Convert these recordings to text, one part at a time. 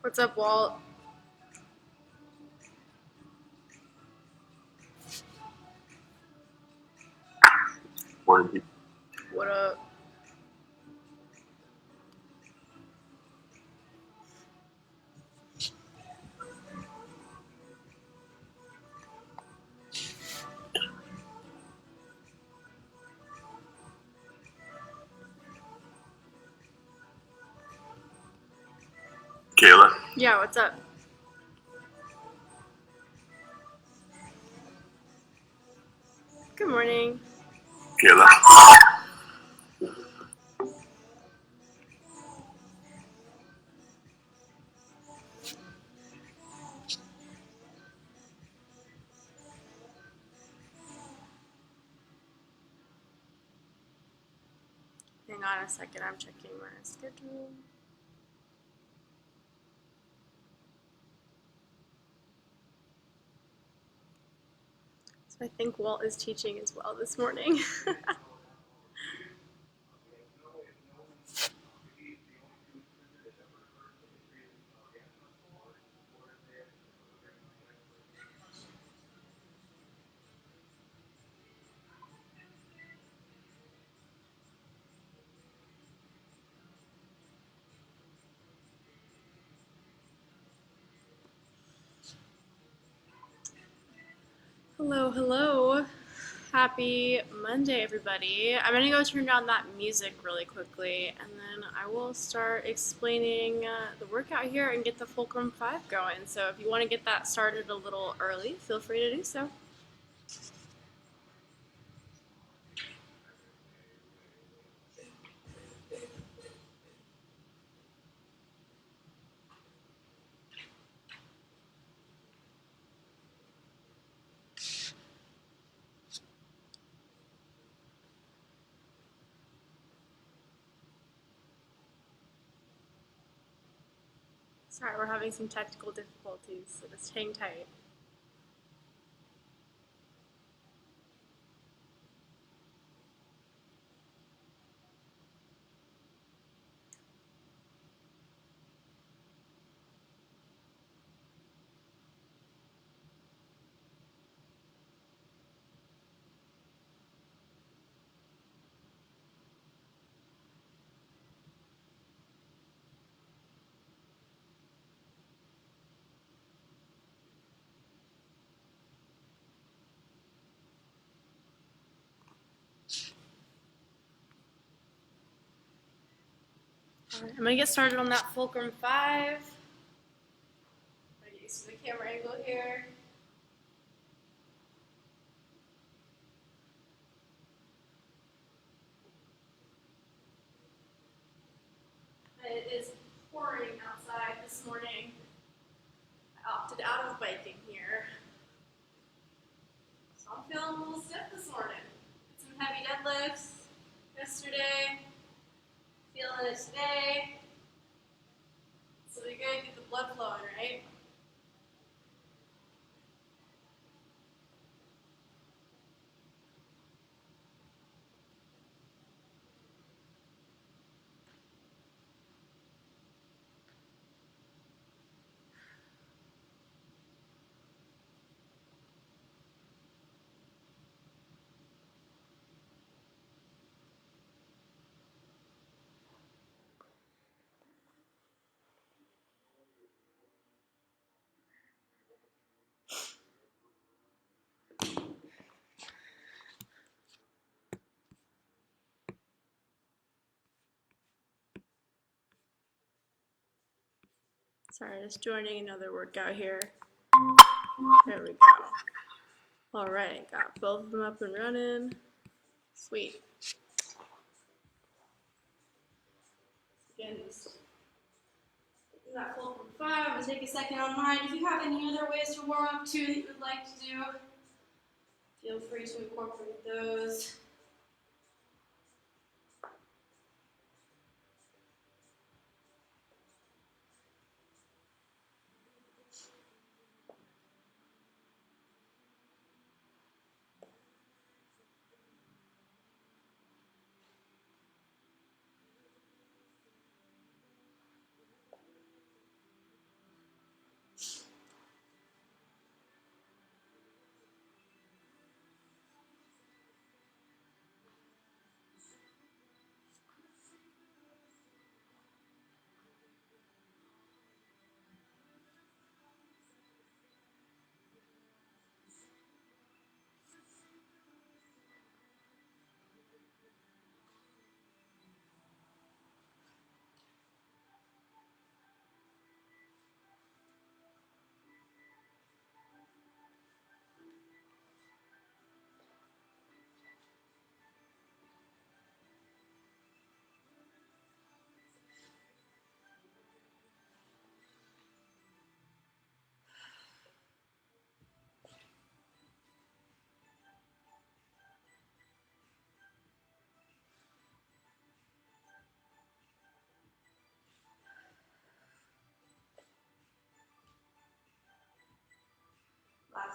What's up, Walt? Morning. What up? Kayla. Yeah, what's up? Good morning. Kayla. Hang on a second, I'm checking my schedule. So I think Walt is teaching as well this morning. Hello, hello. Happy Monday, everybody. I'm gonna go turn down that music really quickly, and then I will start explaining the workout here and get the Fulcrum 5 going. So if you want to get that started a little early, feel free to do so. Sorry, we're having some technical difficulties, so just hang tight. All right, I'm gonna get started on that Fulcrum 5. I'm gonna get used to the camera angle here. It is pouring outside this morning. I opted out of biking here. So I'm feeling a little stiff this morning. Did some heavy deadlifts yesterday. Feeling it today. So we gotta get the blood flowing, right? Sorry, just joining another workout here. There we go. All right, got both of them up and running. Sweet. Again, just that Fulcrum 5. I'm gonna take a second on mine. If you have any other ways to warm up too that you would like to do, feel free to incorporate those.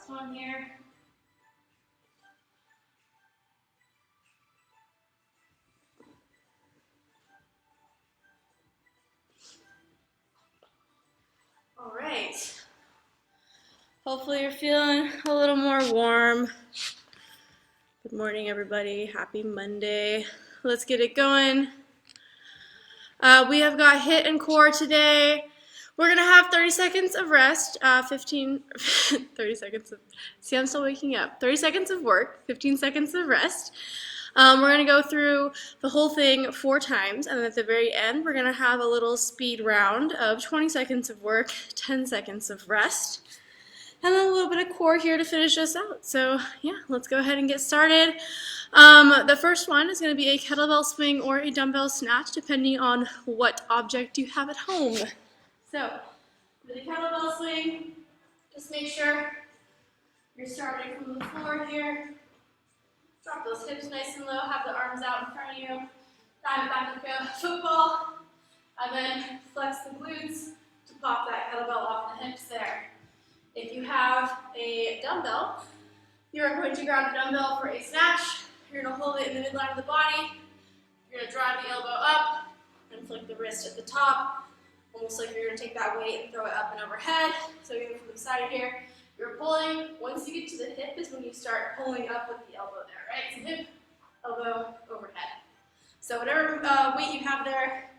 last one here. All right. Hopefully you're feeling a little more warm. Good morning, everybody. Happy Monday. Let's get it going. We have got HIIT and core today. We're going to have 30 seconds of rest, 30 seconds of, see, I'm still waking up. 30 seconds of work, 15 seconds of rest. We're going to go through the whole thing 4 times, and then at the very end, we're going to have a little speed round of 20 seconds of work, 10 seconds of rest, and then a little bit of core here to finish us out. So yeah, let's go ahead and get started. The first one is going to be a kettlebell swing or a dumbbell snatch, depending on what object you have at home. So with a kettlebell swing, just make sure you're starting from the floor here. Drop those hips nice and low, have the arms out in front of you. Dive back like a football, and then flex the glutes to pop that kettlebell off the hips there. If you have a dumbbell, you're going to grab the dumbbell for a snatch. You're going to hold it in the midline of the body. You're going to drive the elbow up and flick the wrist at the top, almost like you're going to take that weight and throw it up and overhead. So you're going from the side here. You're pulling. Once you get to the hip is when you start pulling up with the elbow there, right? So hip, elbow, overhead. So whatever weight you have there,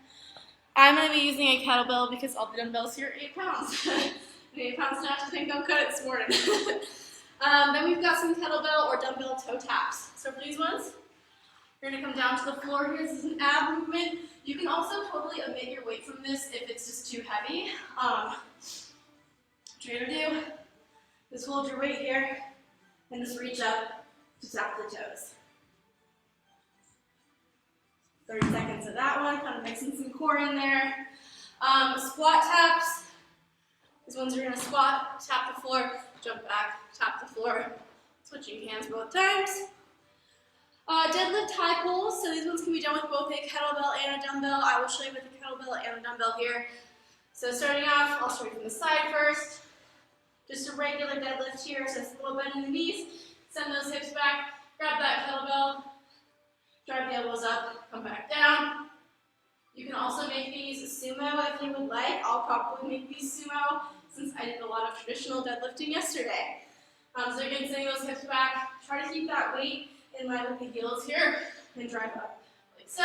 I'm going to be using a kettlebell because all the dumbbells here are 8 pounds. An 8-pound snatch, I think I'll cut it this morning. Then we've got some kettlebell or dumbbell toe taps. So for these ones, you're going to come down to the floor here. This is an ab movement. You can also totally omit your weight from this if it's just too heavy. What you're going to do is hold your weight here and just reach up to tap the toes. 30 seconds of that one, kind of mixing some core in there. Squat taps. These ones are going to squat, tap the floor, jump back, tap the floor, switching hands both times. Deadlift high pulls, so these ones can be done with both a kettlebell and a dumbbell. I will show you with a kettlebell and a dumbbell here. So starting off, I'll show you from the side first. Just a regular deadlift here, so it's a little bend in the knees. Send those hips back, grab that kettlebell, drive the elbows up, come back down. You can also make these sumo if you would like. I'll probably make these sumo since I did a lot of traditional deadlifting yesterday. So again, sending those hips back. Try to keep that weight in line with the heels here and drive up like so.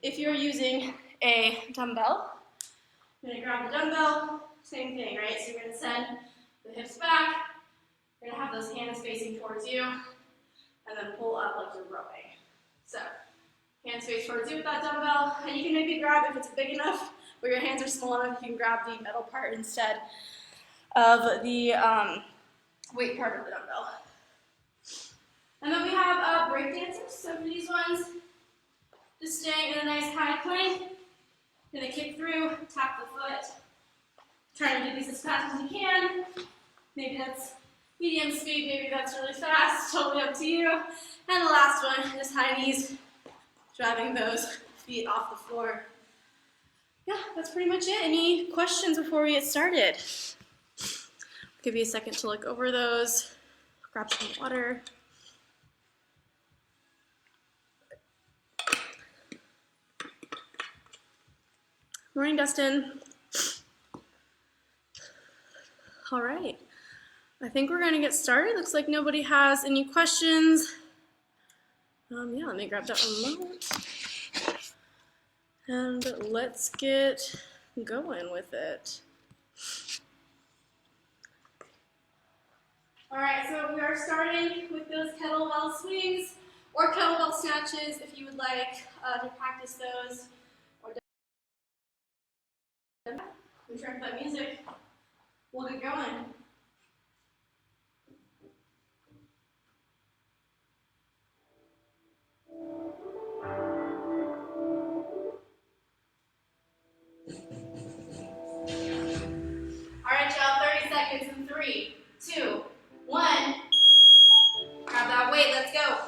If you're using a dumbbell, you're going to grab the dumbbell, same thing, right? So you're going to send the hips back. You're going to have those hands facing towards you and then pull up like you're rowing. So hands face towards you with that dumbbell, and you can maybe grab, if it's big enough where your hands are small enough, you can grab the metal part instead of the weight part of the dumbbell. And then we have break dancers. So for these ones, just staying in a nice high plank, gonna kick through, tap the foot, trying to do these as fast as you can. Maybe that's medium speed, maybe that's really fast, totally up to you. And the last one, just high knees, driving those feet off the floor. Yeah, that's pretty much it. Any questions before we get started? I'll give you a second to look over those. Grab some water. Morning, Dustin. All right. I think we're going to get started. Looks like nobody has any questions. Yeah, let me grab that one moment. And let's get going with it. All right, so we are starting with those kettlebell swings or kettlebell snatches if you would like to practice those. Or we turn that music. We'll get going. All right, y'all, 30 seconds in 3, 2, 1. Grab that weight, let's go.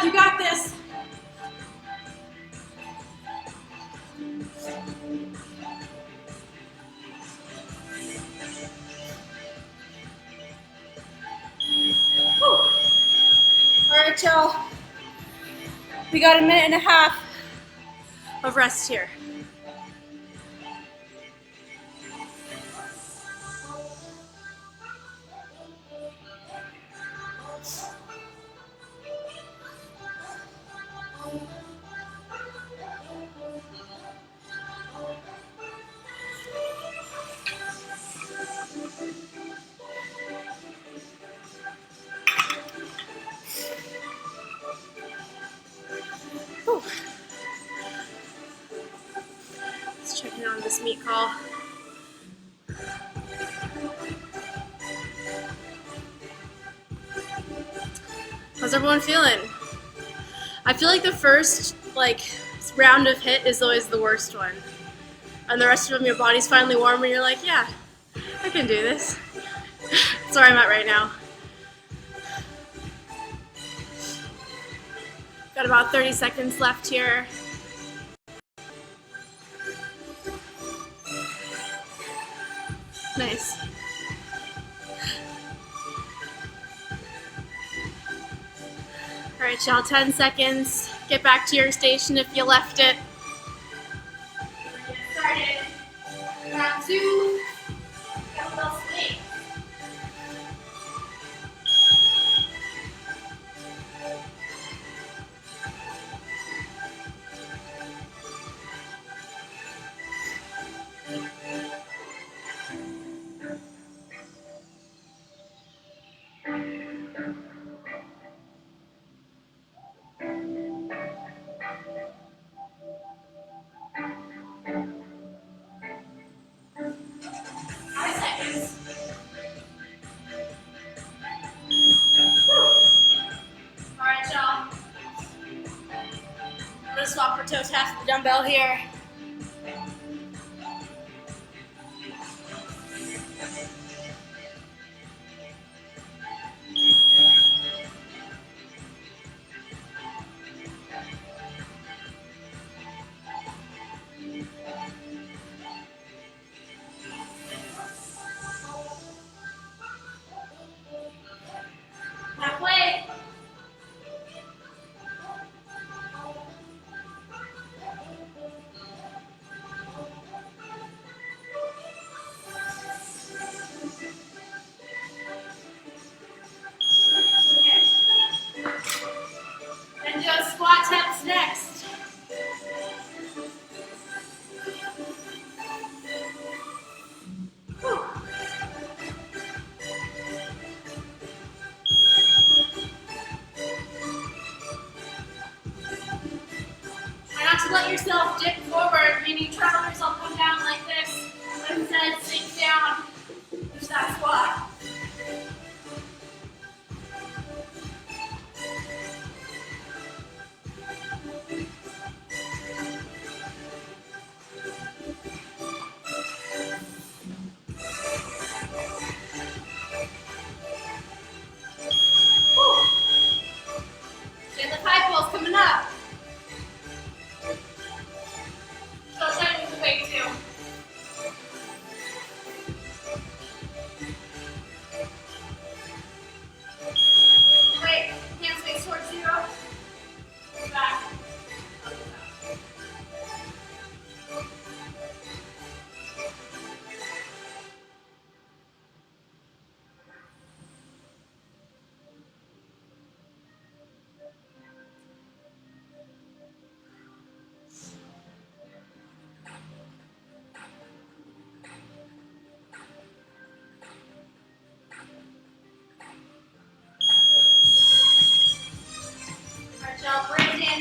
up. You got this. Whew. All right, y'all. We got a minute and a half of rest here. Whew. Let's check in on this meet call. How's everyone feeling? I feel like the first round of hit is always the worst one. And the rest of them, your body's finally warm and you're like, yeah, I can do this. That's where I'm at right now. Got about 30 seconds left here. Nice. All right, y'all, 10 seconds. Get back to your station if you left it. Get started. Round 2. Got a little swing. Swap for toe taps with the dumbbell here. Halfway. And do squat taps next. Whew. Try not to let yourself dip forward, meaning try to let yourself come down like this. Instead, sink down. Push that squat. Get the high pulls coming up. Still trying to move the weight too. Wait, hands face towards zero. Back.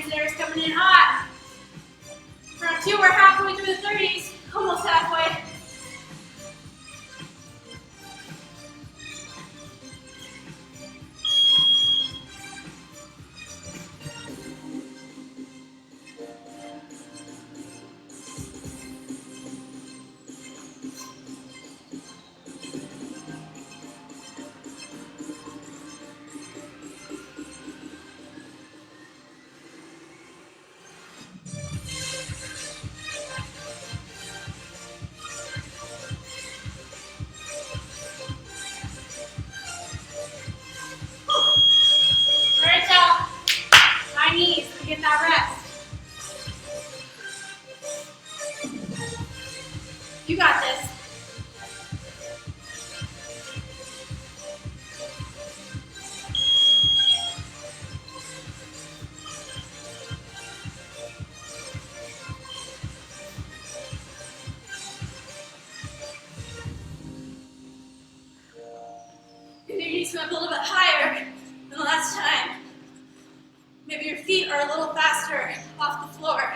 There's coming in hot. Round 2, we're halfway through the 30s, almost halfway. You got this. Maybe you need to move a little bit higher than the last time. Maybe your feet are a little faster off the floor.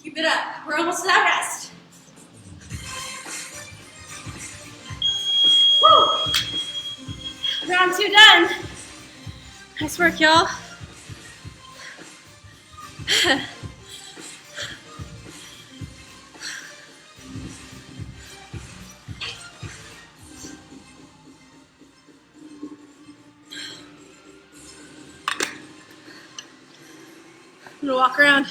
Keep it up. We're almost to that rest. Woo! Round 2 done. Nice work, y'all. I'm gonna walk around.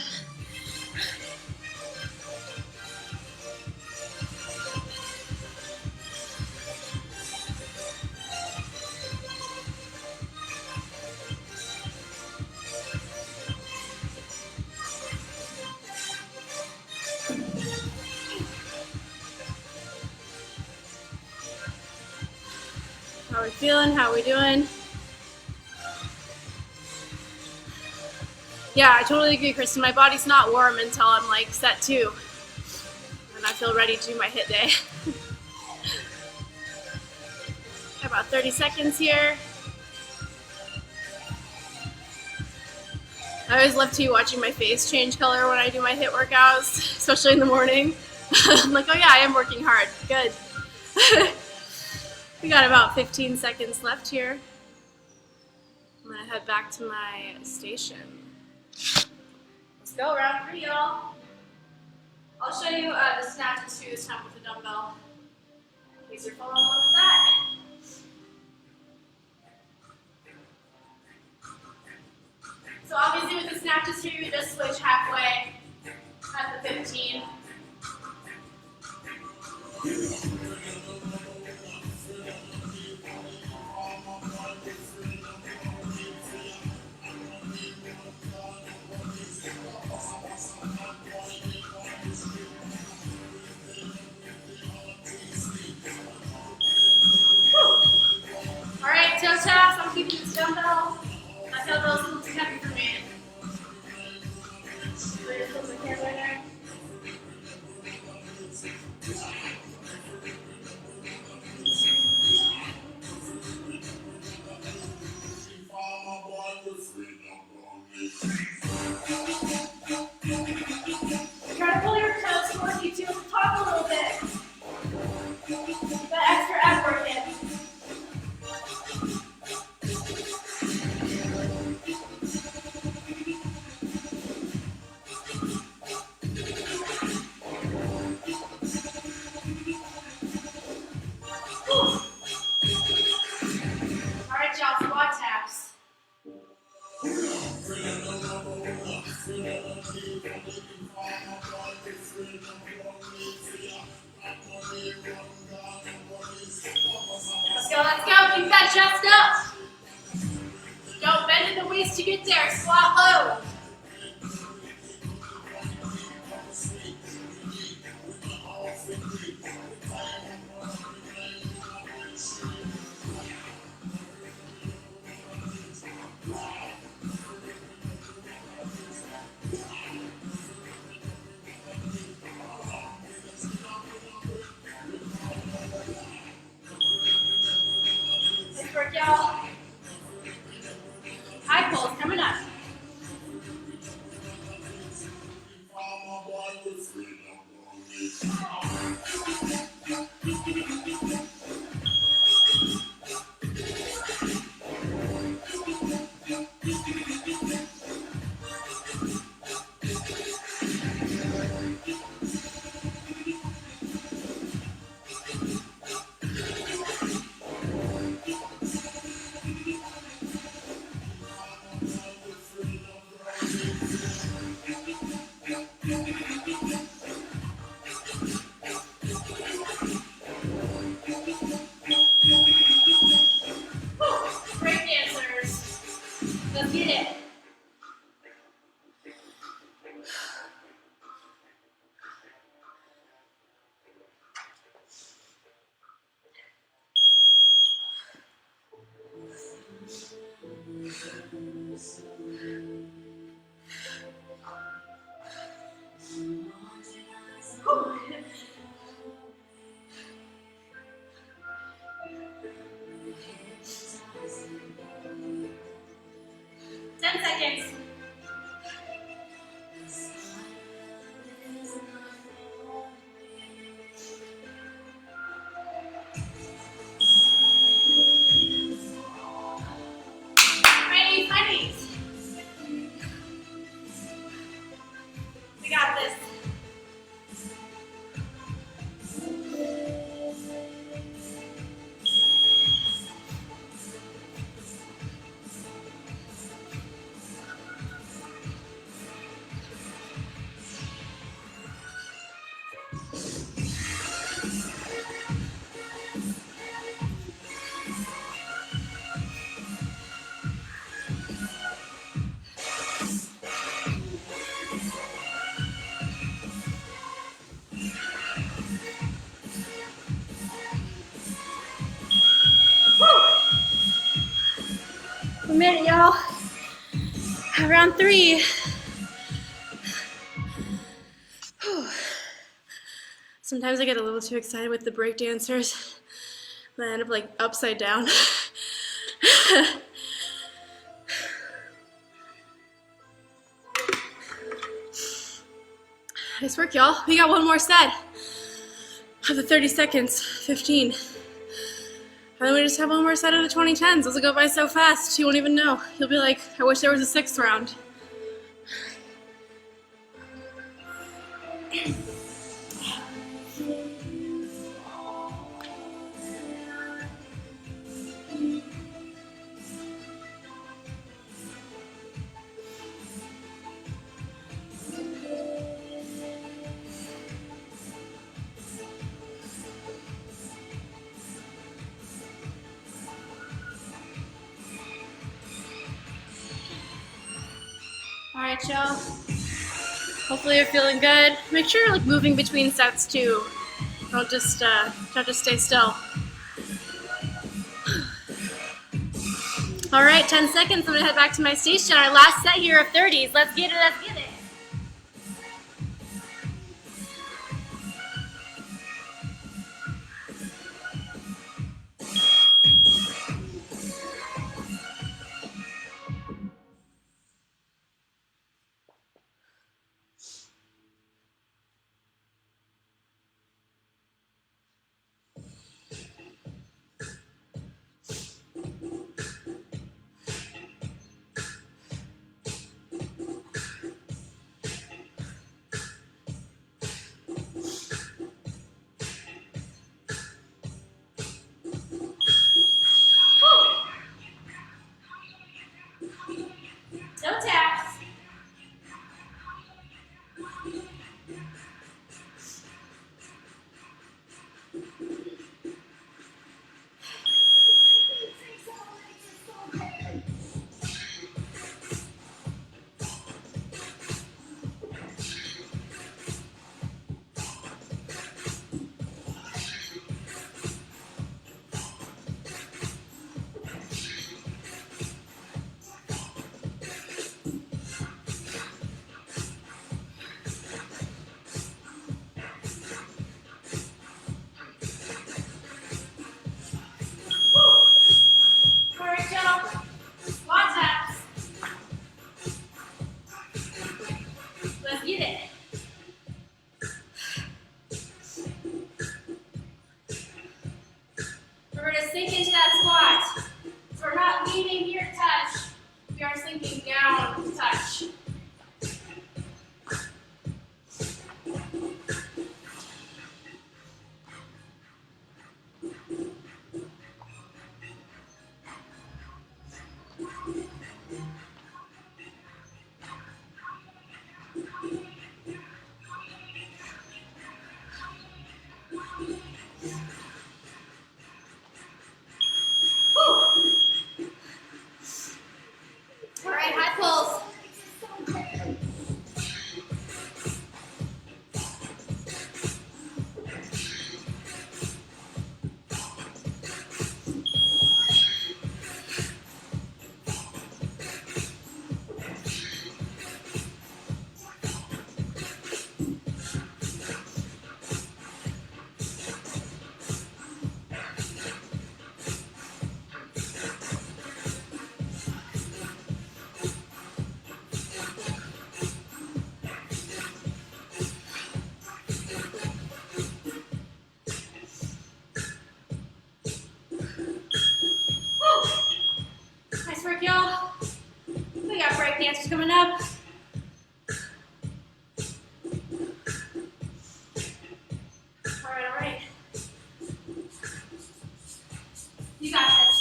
How we feeling? How we doing? Yeah, I totally agree, Kristen. My body's not warm until I'm like set 2. And I feel ready to do my hit day. Got about 30 seconds here. I always love to watching my face change color when I do my hit workouts, especially in the morning. I'm like, oh yeah, I am working hard. Good. We got about 15 seconds left here. I'm gonna head back to my station. Let's go, round 3, y'all. I'll show you the snatches too this time with the dumbbell, in case you're following along with that. So obviously with the snatches here, you just switch halfway at the 15. All right, toe taps. I'm keeping this dumbbell. My dumbbell's a little too heavy for me. So just put my camera there. Try to pull your toes towards you to top a little bit. Get that extra ab work in. All right, y'all, squat taps. Let's go, let's go. Keep that chest up. Don't bend in the waist to get there. Squat low. Nice work, y'all. High pulls coming up. Great dancers. Let's get it. 10 seconds. Ready, honey's. We got this. We made it, y'all. Round 3. Sometimes I get a little too excited with the break dancers. And I end up like upside down. Nice work, y'all. We got one more set of the 30 seconds, 15. And then we just have one more set of the 2010s. Those will go by so fast, you won't even know. You'll be like, I wish there was a 6th round. All right, y'all. Hopefully you're feeling good. Make sure you're like moving between sets too. Don't just stay still. All right, 10 seconds. I'm gonna head back to my station. Our last set here of 30s. Let's get it. Let's get it. No taps. All right, y'all. Squat taps. Let's get it. We're going to sink into that squat. So we're not leaning here to touch. We are sinking down to touch. All right, high pulse. Next coming up. All right. You got this.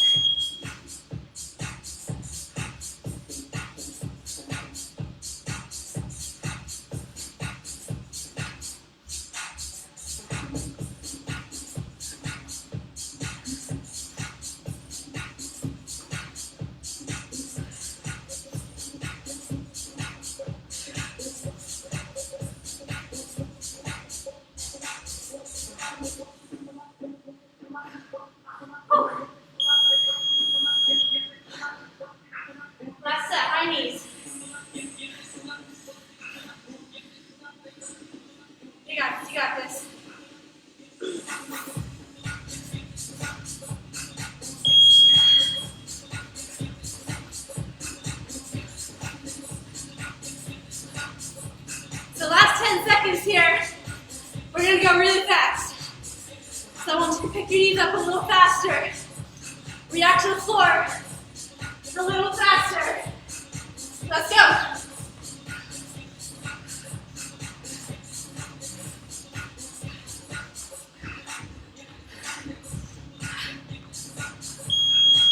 Last set, high knees. You got this. So last 10 seconds here, we're gonna go really fast. So I want you to pick your knees up a little faster. React to the floor a little faster. Let's go.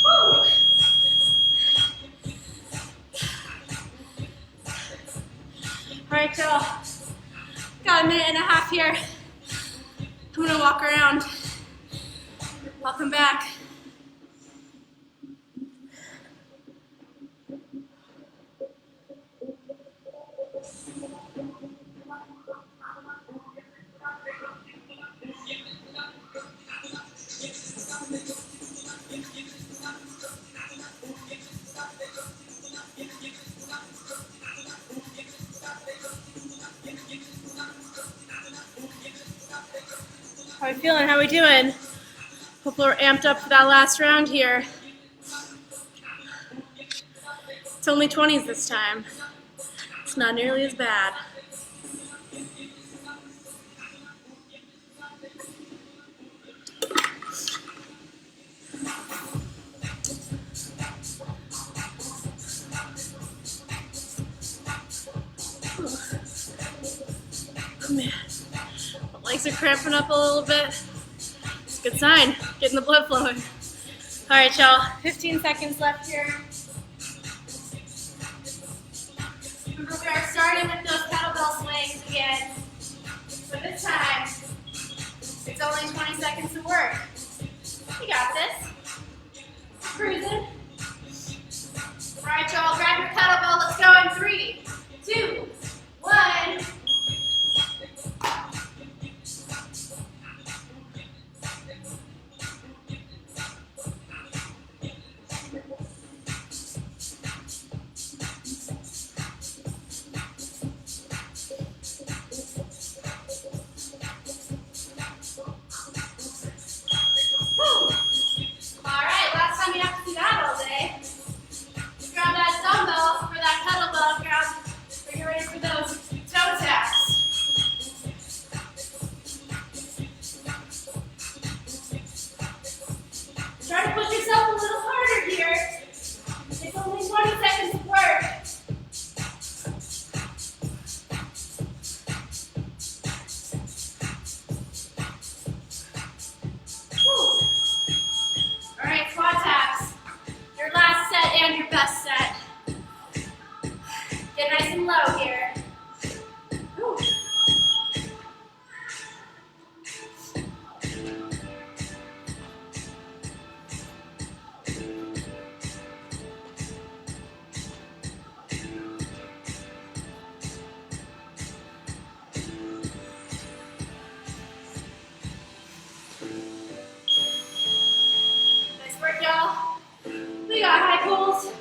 Woo. All right, y'all. Got a minute and a half here. I'm gonna walk around. Welcome back. How are we feeling? How are we doing? Hopefully we're amped up for that last round here. It's only 20s this time. It's not nearly as bad. Oh man, my legs are cramping up a little bit. It's a good sign, getting the blood flowing. All right, y'all, 15 seconds left here. Remember, we are starting with those kettlebell swings again. But this time, it's only 20 seconds to work. You got this. Cruising. All right, y'all, grab your kettlebell. Let's go in 3, 2, 1. Try to push yourself a little harder here. It's only 20 seconds of work. Whew. All right, squat taps. Your last set and your best set. Get nice and low here. Whew. Nice work, y'all. We got high pulls.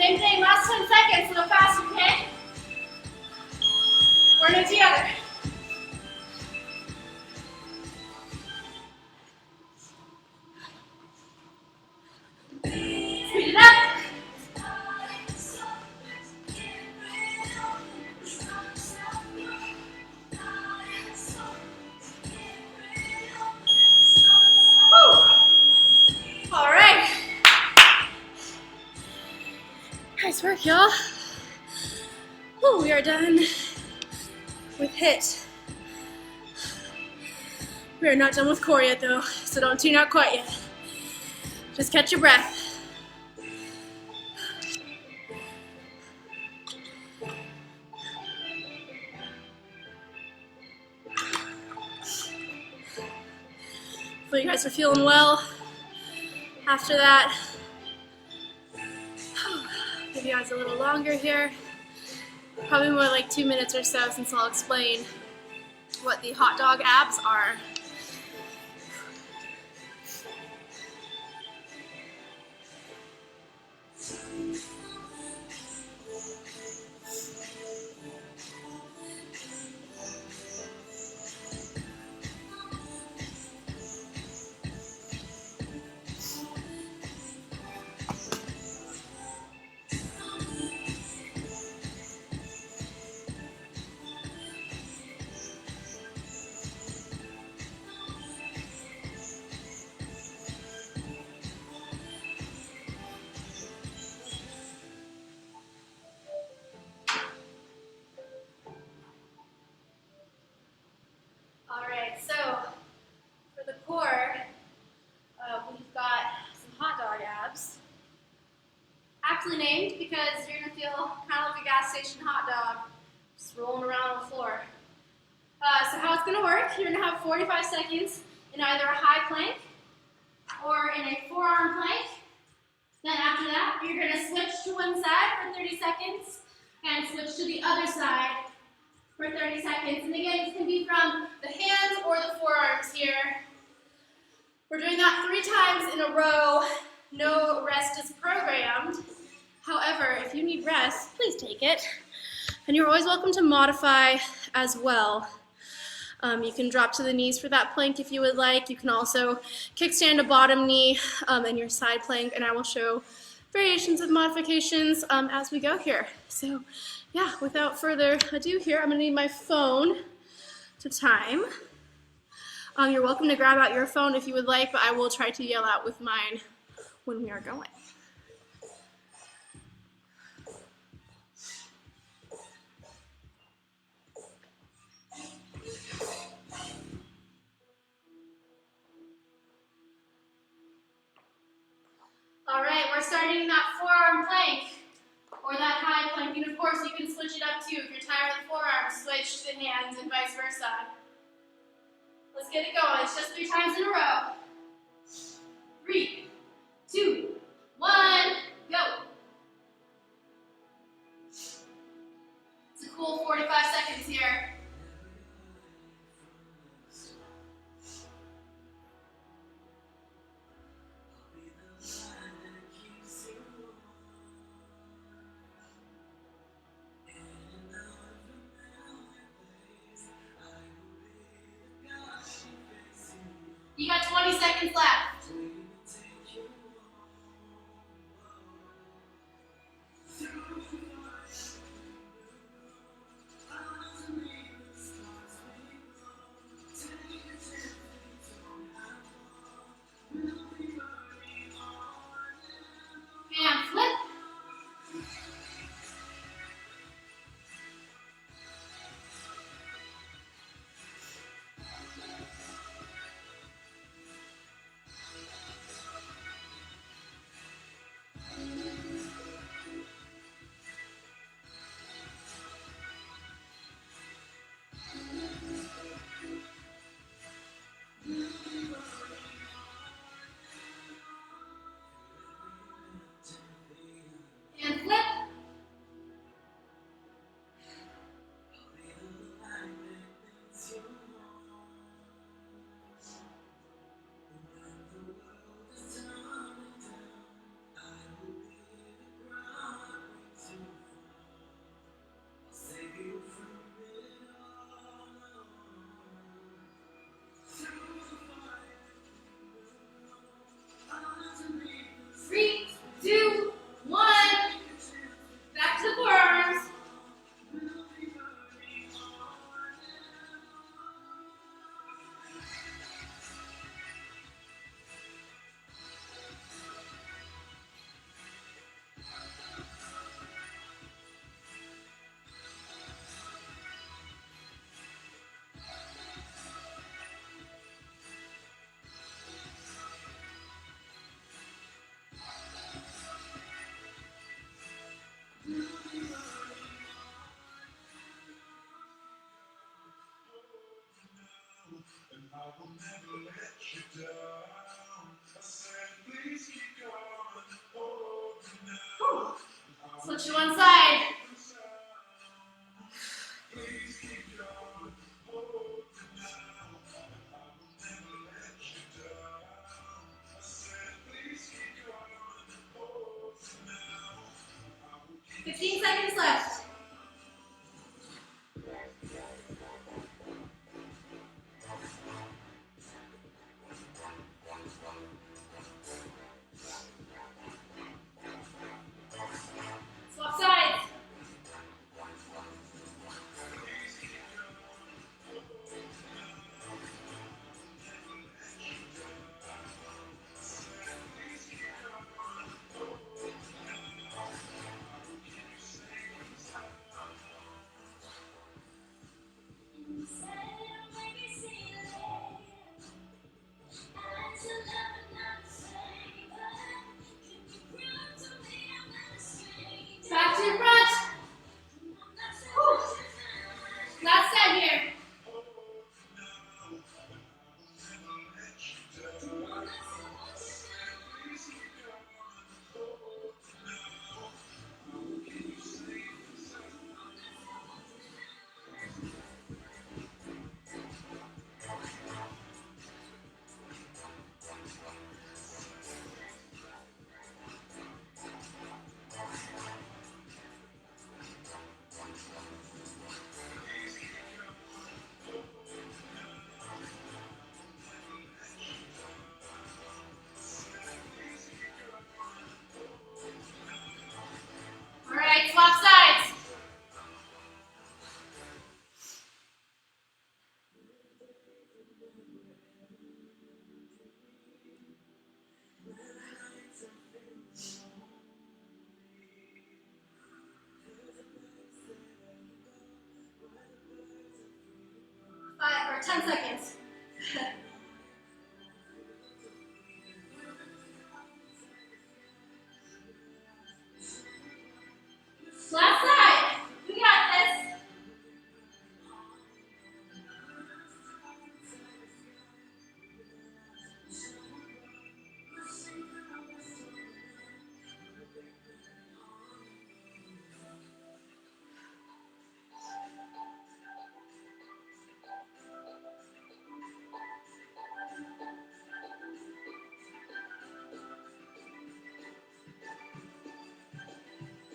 Same thing, last 10 seconds, a little faster, okay? We're in it together. Speed it up. All right. Nice work, y'all. We are done with HIIT. We are not done with core yet, though, so don't tune out quite yet. Just catch your breath. Hopefully you guys are feeling well after that. Give you guys a little longer here. Probably more like 2 minutes or so, since I'll explain what the hot dog abs are. Alright, so for the core, we've got some hot dog abs. Aptly named because you're going to feel kind of like a gas station hot dog just rolling around on the floor. So how it's going to work, you're going to have 45 seconds in either a high plank or in a forearm plank. Then after that, you're going to switch to one side for 30 seconds and switch to the other side for 30 seconds. And again, this can be from the hands or the forearms here. We're doing that 3 times in a row. No rest is programmed. However, if you need rest, please take it. And you're always welcome to modify as well. You can drop to the knees for that plank if you would like. You can also kickstand a bottom knee in your side plank, and I will show variations of modifications as we go here. So yeah, without further ado here, I'm going to need my phone to time. You're welcome to grab out your phone if you would like, but I will try to yell out with mine when we are going. All right, we're starting in that forearm plank or that high plank, and of course you can switch it up too. If you're tired of the forearm, switch to the hands and vice versa. Let's get it going. It's just 3 times in a row. 3, 2, 1, go. It's a cool 45 seconds here. You got 20 seconds left. And flip. Switch to one side. Fifteen seconds left. Swap sides. Back to your front. Whew. Last set here. All right, swap sides. Five or 10 seconds. Last side. We got this.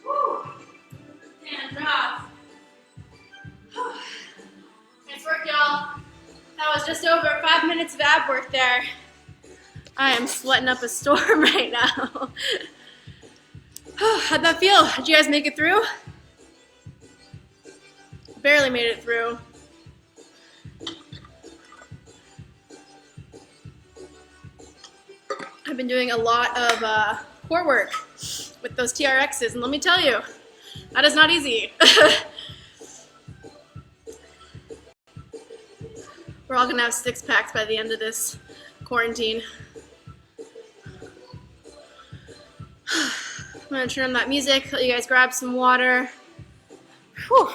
Woo. And drop. Nice work, y'all. That was just over 5 minutes of ab work there. I am sweating up a storm right now. How'd that feel? Did you guys make it through? Barely made it through. I've been doing a lot of core work with those TRXs, and let me tell you, that is not easy. We're all gonna have 6-packs by the end of this quarantine. I'm gonna turn on that music, let you guys grab some water. Whew.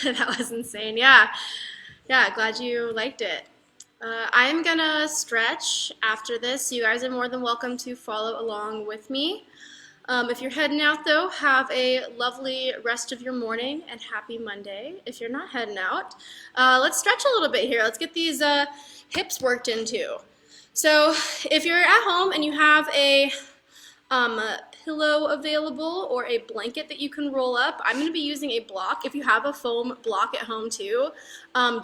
That was insane. Yeah, glad you liked it. I'm gonna stretch after this. You guys are more than welcome to follow along with me. If you're heading out though, have a lovely rest of your morning and happy Monday. If you're not heading out, let's stretch a little bit here. Let's get these hips worked into. So if you're at home and you have a pillow available or a blanket that you can roll up, I'm going to be using a block. If you have a foam block at home too,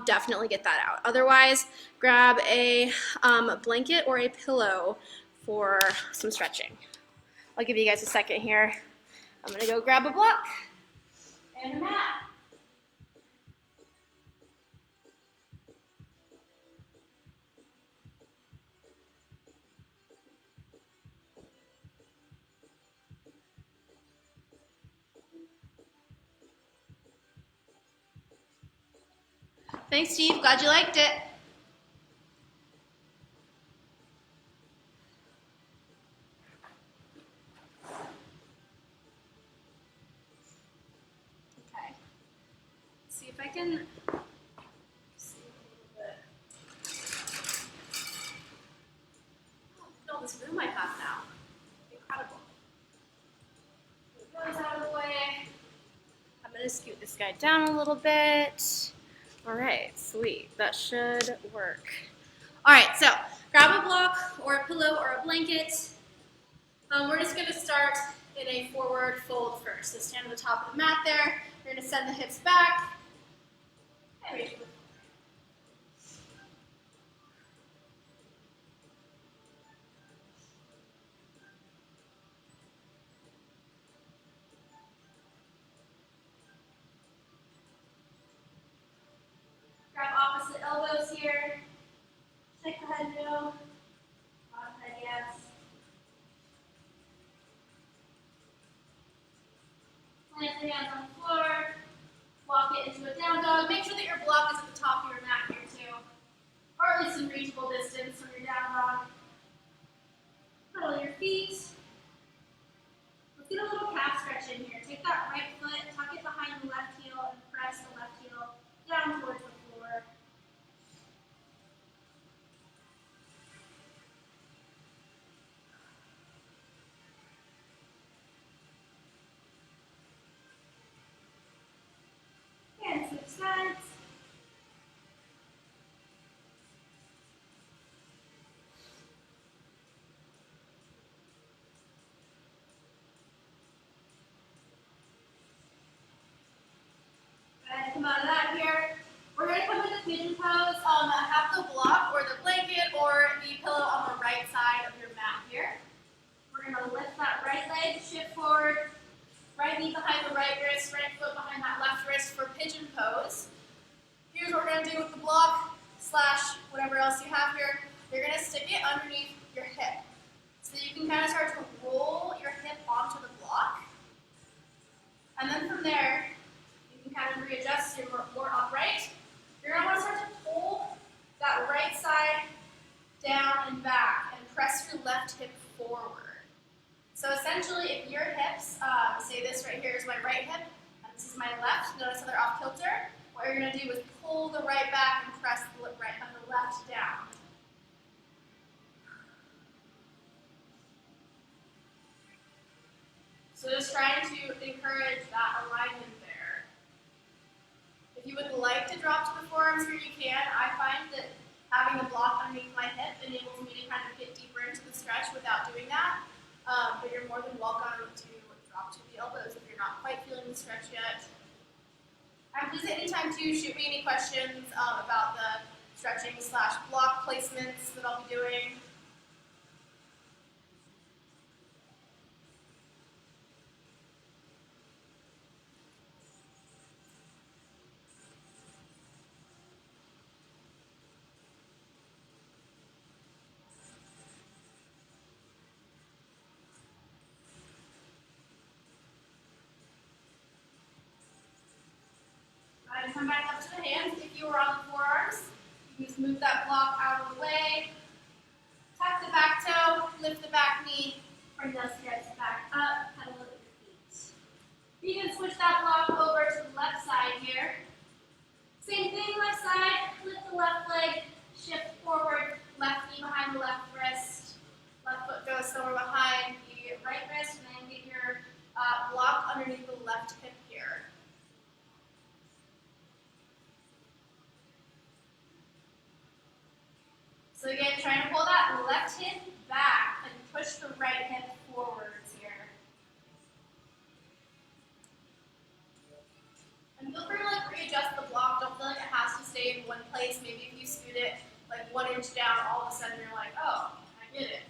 definitely get that out. Otherwise, grab a blanket or a pillow for some stretching. I'll give you guys a second here. I'm going to go grab a block and a mat. Thanks, Steve. Glad you liked it. see if I can see a little bit. Oh, look at all this room I have now. Incredible. Move those out of the way. I'm gonna scoot this guy down a little bit. All right, sweet. That should work. All right, so grab a block or a pillow or a blanket. We're just gonna start in a forward fold first. So stand on the top of the mat there. You're gonna send the hips back. And reach. Grab opposite elbows here. Shake the head no. Nod head yes. Plant the hands on the floor. Walk it into a down dog. Make sure that your block is at the top of your mat here too. Or at least in reachable distance from your down dog. Pedal your feet. Let's get a little calf stretch in here. Take that right foot, tuck it behind the left heel, and press the left heel down towards the floor. And switch sides. And come out of that here. We're going to come into pigeon pose. Have the block or the blanket or the pillow on the right side of your mat here. We're going to lift that right leg, shift forward, right knee behind the right wrist, right foot behind that left wrist for pigeon pose. Here's what we're going to do with the block slash whatever else you have here. You're going to stick it underneath your hip. So you can kind of start to roll your hip onto the block. And then from there, you can kind of readjust so you're more upright. You're going to want to start to pull that right side down and back and press your left hip forward. So essentially, if your hips, say this right here is my right hip, and this is my left, notice how they're off kilter. What you're going to do is pull the right back and press the left down. So just trying to encourage that alignment there. If you would like to drop to the forearms here, you can. I find that having a block underneath my hip enables me to kind of get deeper into the stretch without doing that. But you're more than welcome to drop to the elbows if you're not quite feeling the stretch yet. Please anytime too, shoot me any questions about the stretching slash block placements that I'll be doing. And come back up to the hands. If you are on the forearms, you can just move that block out of the way. Tuck the back toe, lift the back knee, bring those hips back up, pedal with your feet. You can switch that block over to the left side here. Same thing, left side, lift the left leg, shift forward, left knee behind the left wrist. Left foot goes somewhere behind the right wrist, and then get your block underneath the left hip here. So again, trying to pull that left hip back and push the right hip forwards here. And feel free to readjust the block. Don't feel like it has to stay in one place. Maybe if you scoot it 1 inch down, all of a sudden you're like, oh, I get it.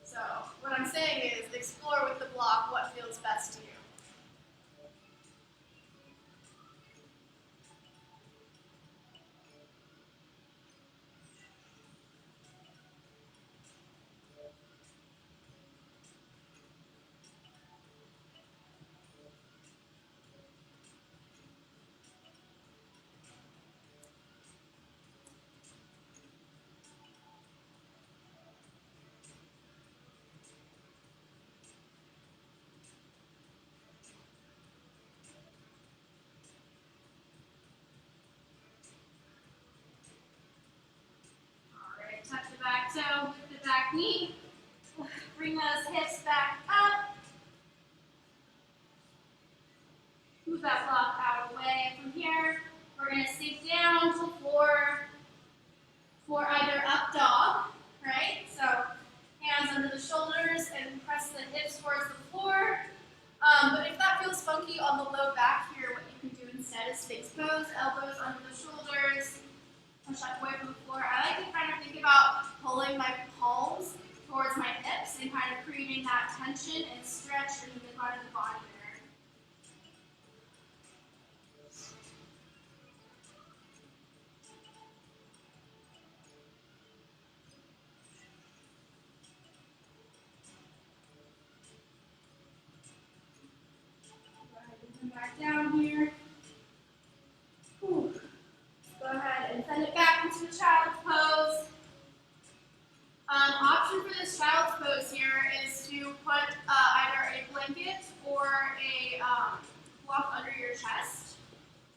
So what I'm saying is explore with the block what feels best to you. back knee. Bring those hips back up. Move that block out of the way. From here, we're going to sink down to for either up dog, right? So hands under the shoulders and press the hips towards the floor. But if that feels funky on the low back here, what you can do instead is face pose, elbows under the shoulders, push up away from the floor. I like to kind of think about pulling my palms towards my hips and kind of creating that tension and stretch in the front of the body there. Go ahead and come back down here. Whew. Go ahead and send it back into a child's pose. Option for this child's pose here is to put either a blanket or a block under your chest.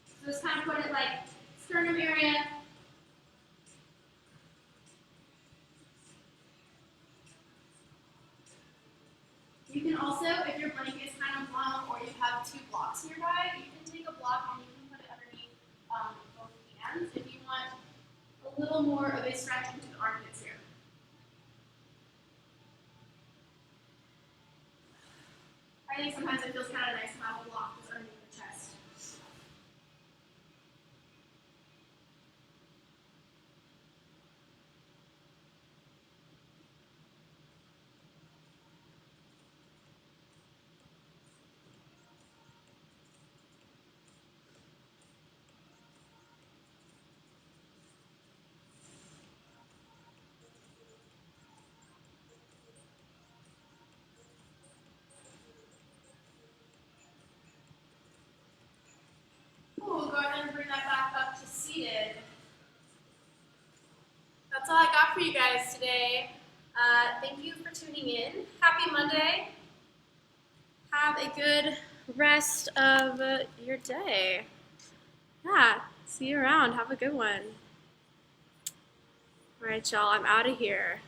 So just kind of put it like sternum area. You can also, if your blanket is kind of long or you have two blocks nearby, you can take a block and you can put it underneath both hands if you want a little more of a stretch into the armpits here. I think sometimes it feels kind of nice to have a block that's underneath the chest. We'll go ahead and bring that back up to seated. That's all I got for you guys today. Thank you for tuning in. Happy Monday. Have a good rest of your day. Yeah, see you around. Have a good one. All right, y'all, I'm out of here.